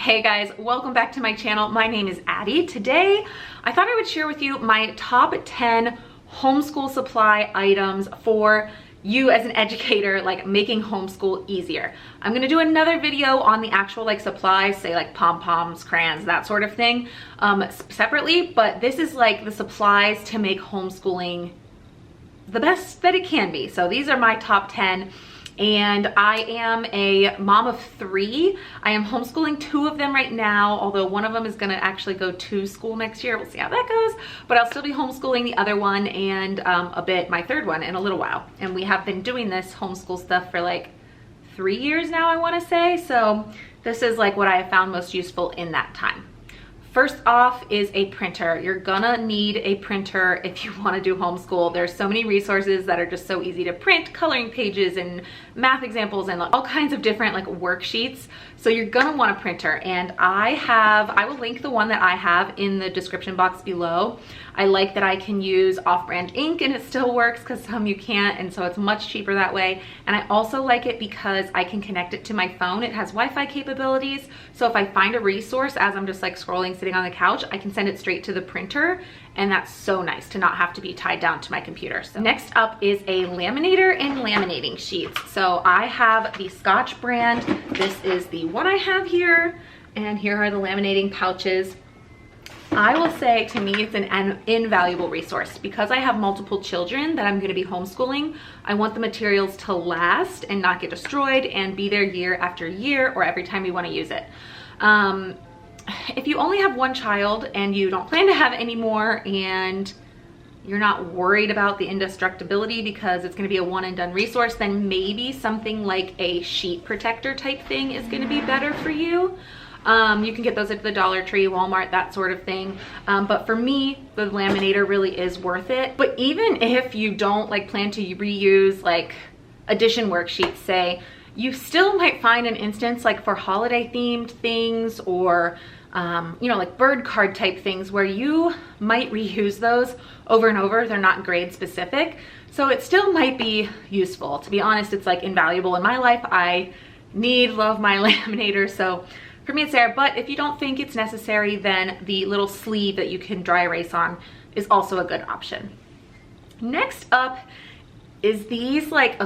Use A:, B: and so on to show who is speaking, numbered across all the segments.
A: Hey guys, welcome back to my channel. My name is Addie. Today, I thought I would share with you my top 10 homeschool supply items for you as an educator, like making homeschool easier. I'm gonna do another video on the actual like supplies, say like pom-poms, crayons, that sort of thing, separately, but this is like the supplies to make homeschooling the best that it can be. So these are my top 10. And I am a mom of 3. I am homeschooling 2 of them right now, although one of them is gonna actually go to school next year. We'll see how that goes, but I'll still be homeschooling the other one and my third one in a little while. And we have been doing this homeschool stuff for like 3 years now, I wanna say. So this is like what I have found most useful in that time. First off is a printer. You're gonna need a printer if you wanna do homeschool. There's so many resources that are just so easy to print, coloring pages and math examples and all kinds of different like worksheets. So you're gonna want a printer, and I will link the one that I have in the description box below. I like that I can use off-brand ink and it still works because some you can't, and so it's much cheaper that way. And I also like it because I can connect it to my phone. It has Wi-Fi capabilities, so if I find a resource as I'm just like scrolling, sitting on the couch, I can send it straight to the printer, and that's so nice to not have to be tied down to my computer. So next up is a laminator and laminating sheets. So I have the Scotch brand. This is the one I have here, and here are the laminating pouches. I will say, to me, it's an invaluable resource because I have multiple children that I'm going to be homeschooling. I want the materials to last and not get destroyed and be there year after year or every time we want to use it. If you only have one child and you don't plan to have any more, and you're not worried about the indestructibility because it's going to be a one and done resource, then maybe something like a sheet protector type thing is going to be better for you. You can get those at the Dollar Tree, Walmart, that sort of thing. But for me, the laminator really is worth it. But even if you don't like plan to reuse like addition worksheets, say, you still might find an instance like for holiday themed things or you know, like bird card type things where you might reuse those over and over. They're not grade specific, so it still might be useful. To be honest, it's like invaluable in my life. I love my laminator, so for me it's there. But if you don't think it's necessary, then the little sleeve that you can dry erase on is also a good option. Next up is these like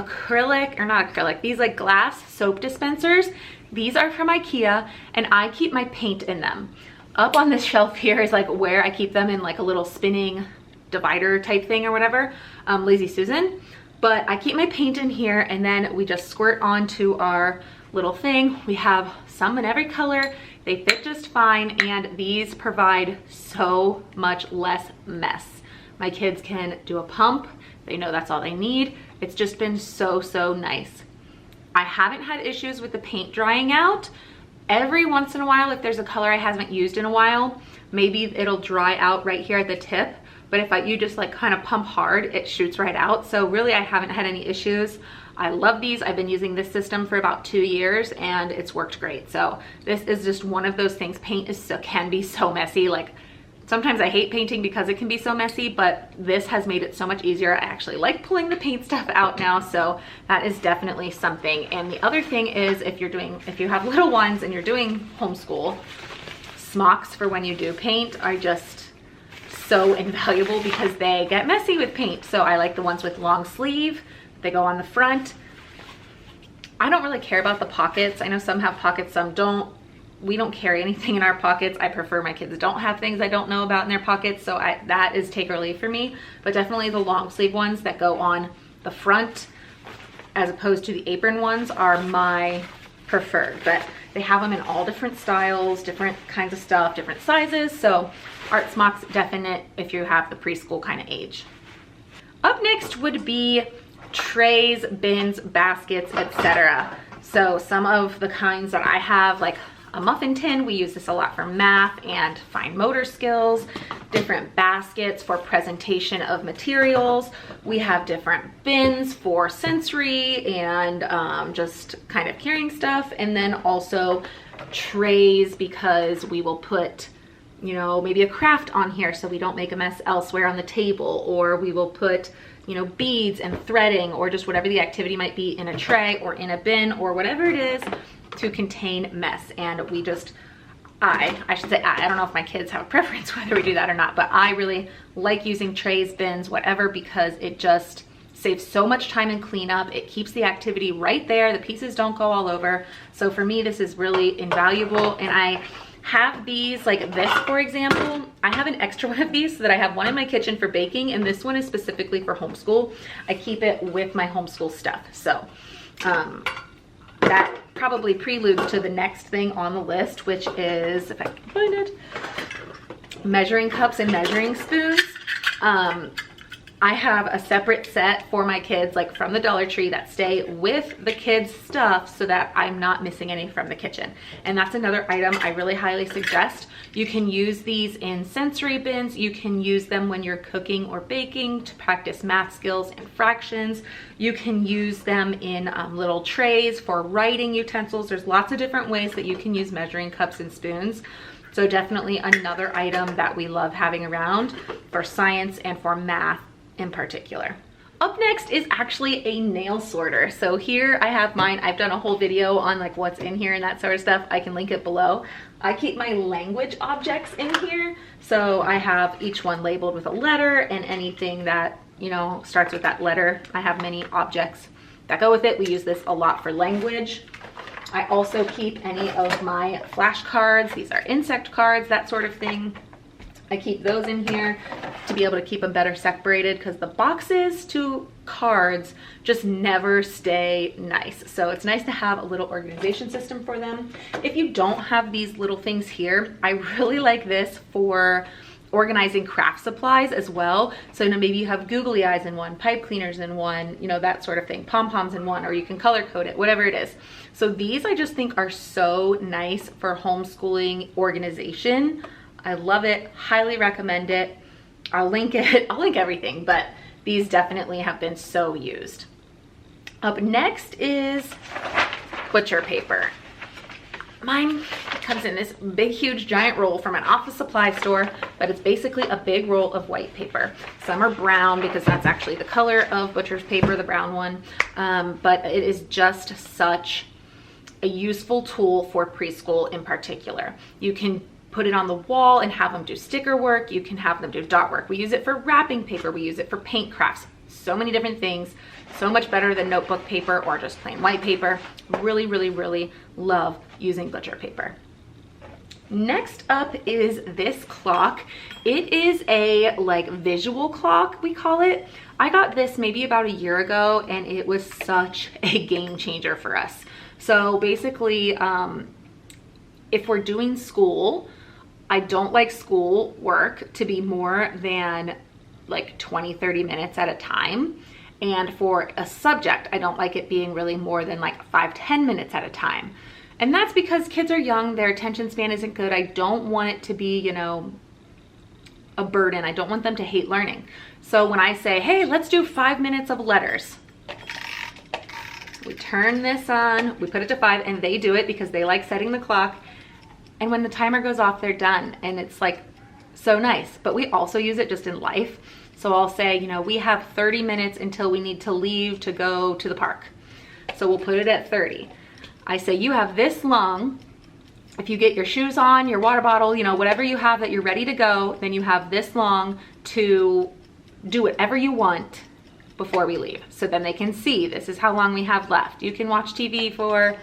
A: these like glass soap dispensers. These are from IKEA, and I keep my paint in them. Up on this shelf here is like where I keep them, in like a little spinning divider type thing or whatever, Lazy Susan. But I keep my paint in here, and then we just squirt onto our little thing. We have some in every color. They fit just fine, and these provide so much less mess. My kids can do a pump. They know that's all they need. It's just been so nice. I haven't had issues with the paint drying out. Every once in a while, if there's a color I haven't used in a while, maybe it'll dry out right here at the tip. But if you just like kind of pump hard, it shoots right out. So really, I haven't had any issues. I love these. I've been using this system for about 2 years and it's worked great. So this is just one of those things. Paint can be so messy. Like, sometimes I hate painting because it can be so messy, but this has made it so much easier. I actually like pulling the paint stuff out now, so that is definitely something. And the other thing is, if you have little ones and you're doing homeschool, Smocks for when you do paint are just so invaluable because they get messy with paint. So I like the ones with long sleeve. They go on the front. I don't really care about the pockets. I know some have pockets, some don't. We don't carry anything in our pockets. I prefer my kids don't have things I don't know about in their pockets, so that is take or leave for me. But definitely the long sleeve ones that go on the front as opposed to the apron ones are my preferred. But they have them in all different styles, different kinds of stuff, different sizes. So Art Smocks, definite if you have the preschool kind of age. Up next would be trays, bins, baskets, etc. So some of the kinds that I have, like a muffin tin, we use this a lot for math and fine motor skills. Different baskets for presentation of materials. We have different bins for sensory and just kind of carrying stuff. And then also trays, because we will put, you know, maybe a craft on here so we don't make a mess elsewhere on the table, or we will put, you know, beads and threading or just whatever the activity might be in a tray or in a bin or whatever it is to contain mess. And we just, I should say I don't know if my kids have a preference whether we do that or not, but I really like using trays, bins, whatever, because it just saves so much time in cleanup. It keeps the activity right there. The pieces don't go all over. So for me, this is really invaluable. And I have these, like this, for example, I have an extra one of these so that I have one in my kitchen for baking, and this one is specifically for homeschool. I keep it with my homeschool stuff. So that probably preludes to the next thing on the list, which is, if I can find it, measuring cups and measuring spoons. I have a separate set for my kids, like from the Dollar Tree, that stay with the kids' stuff so that I'm not missing any from the kitchen. And that's another item I really highly suggest. You can use these in sensory bins. You can use them when you're cooking or baking to practice math skills and fractions. You can use them in little trays for writing utensils. There's lots of different ways that you can use measuring cups and spoons. So definitely another item that we love having around for science and for math in particular. Up next is actually a nail sorter. So here I have mine. I've done a whole video on like what's in here and that sort of stuff. I can link it below. I keep my language objects in here. So I have each one labeled with a letter, and anything that, you know, starts with that letter. I have many objects that go with it. We use this a lot for language. I also keep any of my flashcards. These are insect cards, that sort of thing. I keep those in here to be able to keep them better separated, because the boxes to cards just never stay nice. So it's nice to have a little organization system for them. If you don't have these little things here, I really like this for organizing craft supplies as well. So, you know, maybe you have googly eyes in one, pipe cleaners in one, you know, that sort of thing, pom-poms in one, or you can color code it, whatever it is. So these I just think are so nice for homeschooling organization. I love it, highly recommend it. I'll link it, I'll link everything, but these definitely have been so used. Up next is butcher paper. Mine comes in this big, huge, giant roll from an office supply store, but it's basically a big roll of white paper. Some are brown because that's actually the color of butcher's paper, the brown one, but it is just such a useful tool for preschool in particular. You can put it on the wall and have them do sticker work. You can have them do dot work. We use it for wrapping paper. We use it for paint crafts. So many different things. So much better than notebook paper or just plain white paper. Really, really, really love using butcher paper. Next up is this clock. It is a like visual clock, we call it. I got this maybe about a year ago, and it was such a game changer for us. So basically, if we're doing school, I don't like school work to be more than like 20-30 minutes at a time. And for a subject, I don't like it being really more than like 5-10 minutes at a time. And that's because kids are young, their attention span isn't good. I don't want it to be, you know, a burden. I don't want them to hate learning. So when I say, hey, let's do 5 minutes of letters, we turn this on, we put it to 5, and they do it because they like setting the clock. And when the timer goes off, they're done. And it's like so nice. But we also use it just in life. So I'll say, you know, we have 30 minutes until we need to leave to go to the park. So we'll put it at 30. I say, you have this long. If you get your shoes on, your water bottle, you know, whatever you have that you're ready to go, then you have this long to do whatever you want before we leave. So then they can see this is how long we have left. You can watch TV for,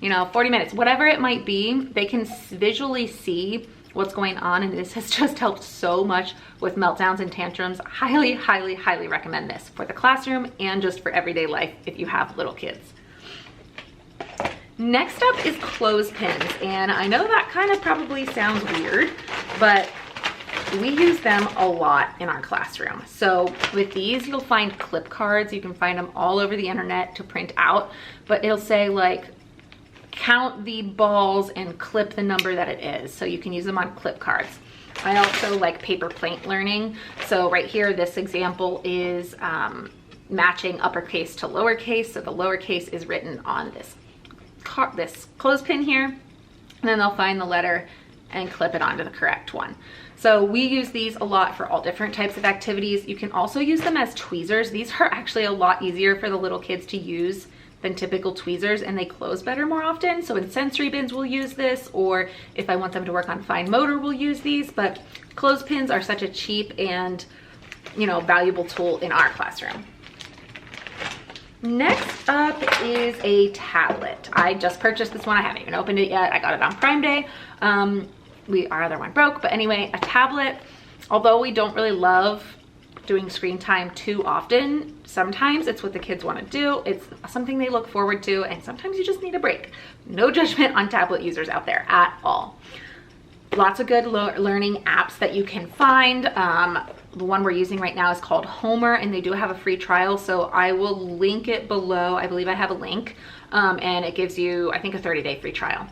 A: you know, 40 minutes, whatever it might be. They can visually see what's going on, and this has just helped so much with meltdowns and tantrums. Highly, highly, highly recommend this for the classroom and just for everyday life if you have little kids. Next up is clothespins, and I know that kind of probably sounds weird, but we use them a lot in our classroom. So with these, you'll find clip cards. You can find them all over the internet to print out, but it'll say like, count the balls and clip the number that it is. So you can use them on clip cards. I also like paper plate learning. So right here, this example is matching uppercase to lowercase. So the lowercase is written on this clothespin here, and then they'll find the letter and clip it onto the correct one. So we use these a lot for all different types of activities. You can also use them as tweezers. These are actually a lot easier for the little kids to use than typical tweezers, and they close better more often. So in sensory bins, we'll use this, or if I want them to work on fine motor, we'll use these. But clothespins are such a cheap and, you know, valuable tool in our classroom. Next up is a tablet. I just purchased this one. I haven't even opened it yet. I got it on Prime Day. Our other one broke, but anyway, a tablet. Although we don't really love doing screen time too often, sometimes it's what the kids want to do. It's something they look forward to, and sometimes you just need a break. No judgment on tablet users out there at all. Lots of good learning apps that you can find. The one we're using right now is called Homer, and they do have a free trial, so I will link it below. I believe I have a link, and it gives you, I think, a 30-day free trial.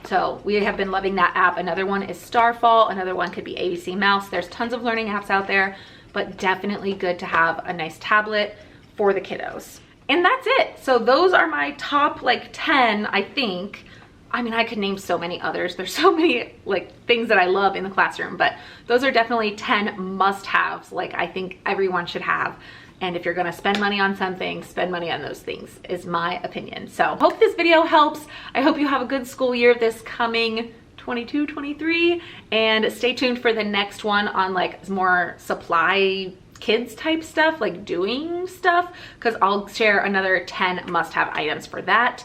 A: So we have been loving that app. Another one is Starfall. Another one could be ABC Mouse. There's tons of learning apps out there, but definitely good to have a nice tablet for the kiddos. And that's it. So those are my top like 10, I think. I mean, I could name so many others. There's so many like things that I love in the classroom, but those are definitely 10 must-haves, like I think everyone should have. And if you're gonna spend money on something, spend money on those things, is my opinion. So hope this video helps. I hope you have a good school year this coming 22-23, and stay tuned for the next one on like more supply kids type stuff, like doing stuff, because I'll share another 10 must-have items for that.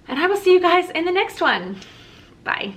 A: And I will see you guys in the next one. Bye.